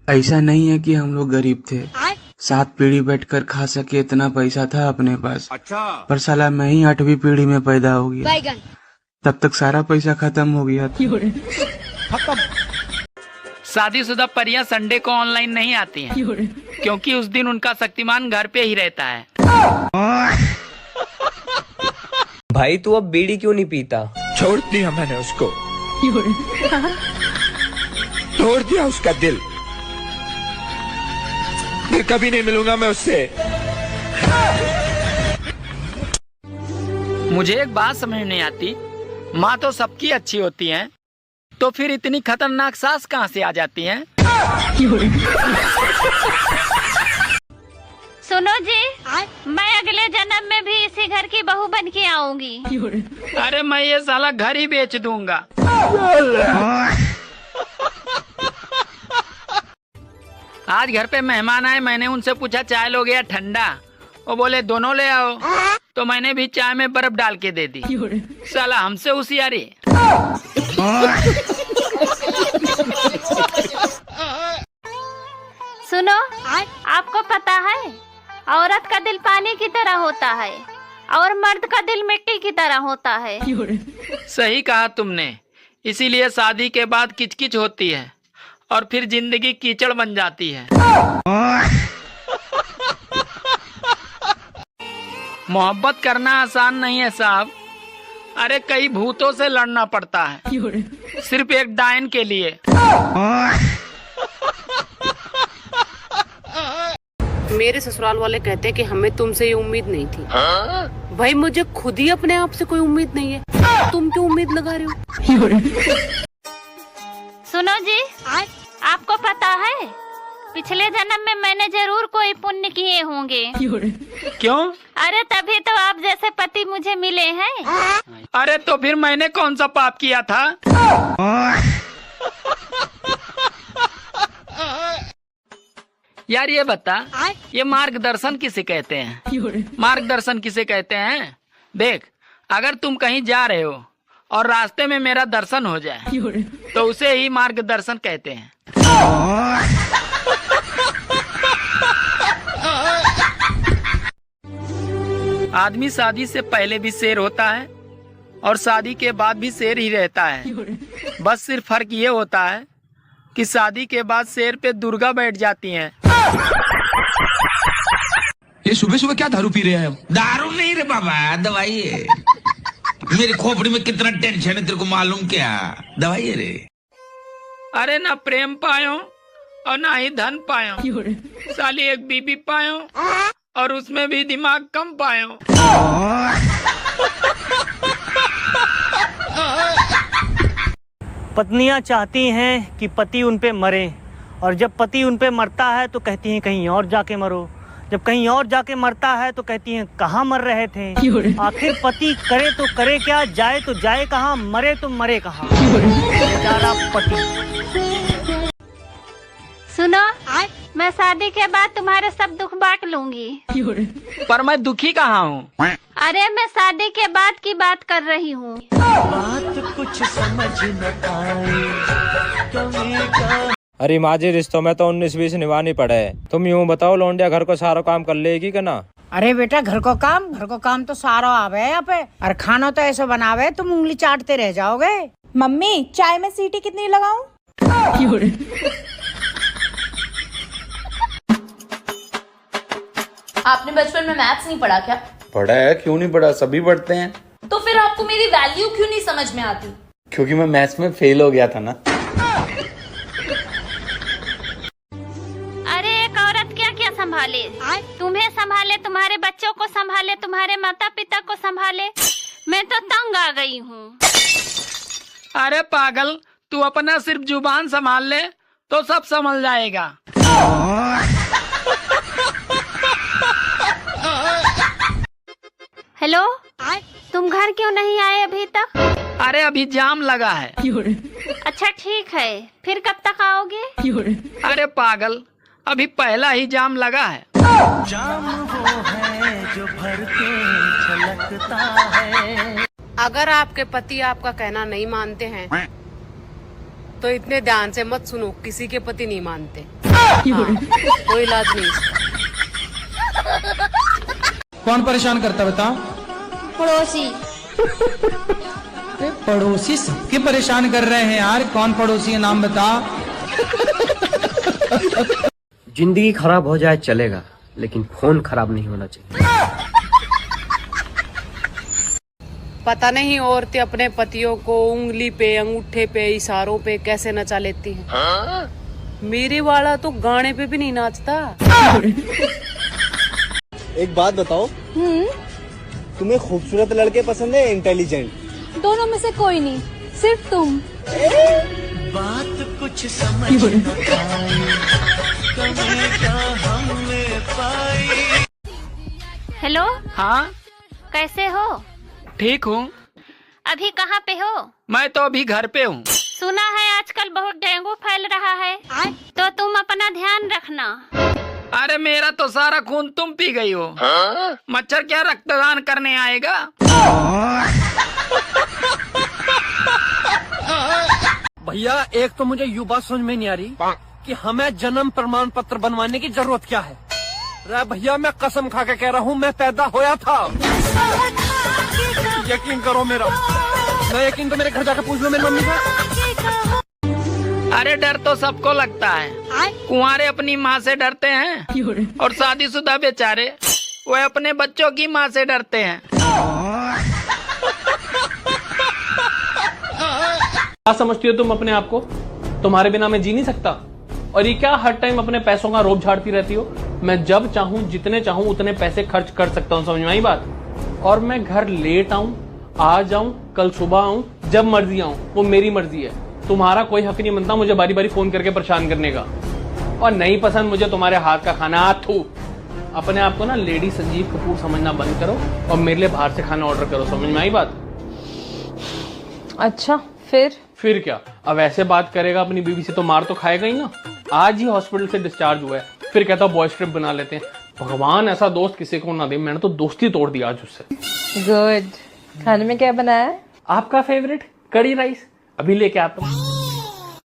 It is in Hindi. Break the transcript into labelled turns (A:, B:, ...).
A: ऐसा नहीं है कि हम लोग गरीब थे, 7 पीढ़ी बैठकर खा सके इतना पैसा था अपने पास। अच्छा। पर साला मैं ही 8वीं पीढ़ी में पैदा हो गया, तब तक सारा पैसा खत्म हो गया था।
B: शादीशुदा परियां संडे को ऑनलाइन नहीं आती हैं, क्योंकि उस दिन उनका शक्तिमान घर पे ही रहता है।
C: भाई तू अब बीड़ी क्यों नहीं पीता?
D: छोड़ दिया मैंने उसको, तोड़ दिया उसका दिल, फिर कभी नहीं मिलूंगा मैं उससे।
B: मुझे एक बात समझ नहीं आती, माँ तो सबकी अच्छी होती है, तो फिर इतनी खतरनाक सास कहाँ से आ जाती हैं?
E: सुनो जी, मैं अगले जन्म में भी इसी घर की बहू बन के आऊंगी।
B: अरे मैं ये साला घर ही बेच दूंगा। आज घर पे मेहमान आए, मैंने उनसे पूछा चाय लोगे या ठंडा, वो बोले दोनों ले आओ, तो मैंने भी चाय में बर्फ डाल के दे दी। साला हमसे होशियारी।
E: सुनो, आपको पता है औरत का दिल पानी की तरह होता है और मर्द का दिल मिट्टी की तरह होता है।
B: सही कहा तुमने, इसीलिए शादी के बाद किचकिच होती है और फिर जिंदगी कीचड़ बन जाती है। मोहब्बत करना आसान नहीं है साहब, अरे कई भूतों से लड़ना पड़ता है सिर्फ एक डायन के लिए।
F: मेरे ससुराल वाले कहते हैं कि हमें तुमसे ये उम्मीद नहीं थी। भाई मुझे खुद ही अपने आप से कोई उम्मीद नहीं है, तुम क्यों उम्मीद लगा रहे हो?
E: सुनो जी, आपको पता है पिछले जन्म में मैंने जरूर कोई पुण्य किए होंगे।
B: क्यों?
E: अरे तभी तो आप जैसे पति मुझे मिले हैं।
B: अरे तो फिर मैंने कौन सा पाप किया था? यार ये बता, ये मार्गदर्शन किसे कहते हैं? मार्गदर्शन किसे कहते हैं? देख, अगर तुम कहीं जा रहे हो और रास्ते में मेरा दर्शन हो जाए तो उसे ही मार्गदर्शन कहते हैं। आदमी शादी से पहले भी शेर होता है और शादी के बाद भी शेर ही रहता है। बस सिर्फ फर्क ये होता है कि शादी के बाद शेर पे दुर्गा बैठ जाती हैं।
D: ये सुबह सुबह क्या दारू पी रहे हैं?
G: दारू नहीं रे बाबा, दवाई है। मेरी खोपड़ी में कितना टेंशन है तेरे को मालूम क्या? दवाई है रे।
B: अरे ना प्रेम पायो और ना ही धन पायो, साली एक बीबी पायो और उसमें भी दिमाग कम पायो।
H: पत्नियां चाहती हैं कि पति उन पे मरे, और जब पति उन पे मरता है तो कहती हैं कहीं और जाके मरो, जब कहीं और जाके मरता है तो कहती हैं कहाँ मर रहे थे। आखिर पति करे तो करे क्या, जाए तो जाए कहाँ, मरे तो मरे कहाँ, बेचारा पति।
E: सुनो, मैं शादी के बाद तुम्हारे सब दुख बांट लूंगी।
B: पर मैं दुखी कहाँ हूँ?
E: अरे मैं शादी के बाद की बात कर रही हूँ।
H: बात कुछ समझ न आई।
C: अरे माझे रिश्तों में तो 19-20 निभानी पड़े। तुम यूँ बताओ, लौंडिया घर को सारा काम कर लेगी कि ना?
I: अरे बेटा, घर को काम तो सारा आवे यहाँ पे, और खाना तो ऐसा बनावे तुम उंगली चाटते रह जाओगे।
J: मम्मी, चाय में सीटी कितनी लगाऊं?
K: आपने बचपन में मैथ्स नहीं पढ़ा क्या?
L: पढ़ा है, क्यों नहीं पढ़ा, सभी पढ़ते हैं।
K: तो फिर आपको मेरी वैल्यू क्यों नहीं समझ में आती?
L: क्योंकि मैं मैथ्स में फेल हो गया था ना।
E: अरे एक औरत क्या क्या संभाले, तुम्हें संभाले, तुम्हारे बच्चों को संभाले, तुम्हारे माता पिता को संभाले, मैं तो तंग आ गई हूँ।
B: अरे पागल, तू अपना सिर्फ जुबान संभाल ले तो सब संभल जाएगा।
E: हेलो, तुम घर क्यों नहीं आए अभी तक?
B: अरे अभी जाम लगा है।
E: अच्छा ठीक है, फिर कब तक आओगे?
B: अरे पागल, अभी पहला ही जाम लगा है।
H: जाम वो है जो भर के छलकता है।
F: अगर आपके पति आपका कहना नहीं मानते हैं तो इतने ध्यान से मत सुनो, किसी के पति नहीं मानते। हाँ, कोई इलाज नहीं।
M: कौन परेशान करता बता?
E: पड़ोसी।
M: पड़ोसी सबके परेशान कर रहे हैं यार, कौन पड़ोसी है नाम बता।
N: जिंदगी खराब हो जाए चलेगा, लेकिन फोन खराब नहीं होना चाहिए।
F: पता नहीं औरतें अपने पतियों को उंगली पे, अंगूठे पे, इशारों पे कैसे नचा लेती हैं। मेरे वाला तो गाने पे भी नहीं नाचता।
O: एक बात बताओ, तुम्हें खूबसूरत लड़के पसंद है इंटेलिजेंट?
K: दोनों में से कोई नहीं, सिर्फ तुम।
P: बात कुछ समझ न आई, तुम्हें क्या हमने पाई।
E: हेलो।
B: हाँ
E: कैसे हो?
B: ठीक हूँ।
E: अभी कहाँ पे हो?
B: मैं तो अभी घर पे हूँ।
E: सुना है आजकल बहुत डेंगू फैल रहा है, तो तुम अपना ध्यान रखना।
B: अरे मेरा तो सारा खून तुम पी गई हो। मच्छर क्या रक्तदान करने आएगा?
N: भैया एक तो मुझे ये बात समझ में नहीं आ रही कि हमें जन्म प्रमाण पत्र बनवाने की जरूरत क्या है। रे भैया मैं कसम खा के कह रहा हूँ, मैं पैदा होया था। यकीन करो मेरा, मैं यकीन तो मेरे घर जाकर पूछ लो मेरी मम्मी से।
B: अरे डर तो सबको लगता है। कुंवारे अपनी माँ से डरते हैं और शादीशुदा बेचारे वो अपने बच्चों की माँ से डरते हैं।
Q: क्या समझती हो तुम अपने आप को? तुम्हारे बिना मैं जी नहीं सकता। और ये क्या हर टाइम अपने पैसों का रोब झाड़ती रहती हो? मैं जब चाहूँ जितने चाहूँ उतने पैसे खर्च कर सकता हूँ, समझ में आई बात? और मैं घर लेट आऊं, आ जाऊं, कल सुबह आऊं, जब मर्जी आऊं, वो मेरी मर्जी है। तुम्हारा कोई हक नहीं बनता मुझे बारी बारी फोन करके परेशान करने का। और नहीं पसंद मुझे तुम्हारे हाथ का खाना, थू। अपने आप को ना लेडी संजीव कपूर समझना बंद करो और मेरे लिए बाहर से खाना ऑर्डर करो, समझ में आई बात?
J: अच्छा फिर
Q: क्या? अब ऐसे बात करेगा अपनी बीवी से तो मार तो खाएगा ही ना। आज ही हॉस्पिटल से डिस्चार्ज हुआ है, फिर कहता बॉयज ट्रिप बना लेते हैं। भगवान ऐसा दोस्त किसी को ना दे, मैंने तो दोस्ती तोड़ दी आज उससे।
J: गुड। खाने में क्या बनाया है?
Q: आपका फेवरेट कड़ी राइस, अभी लेके आता हूँ।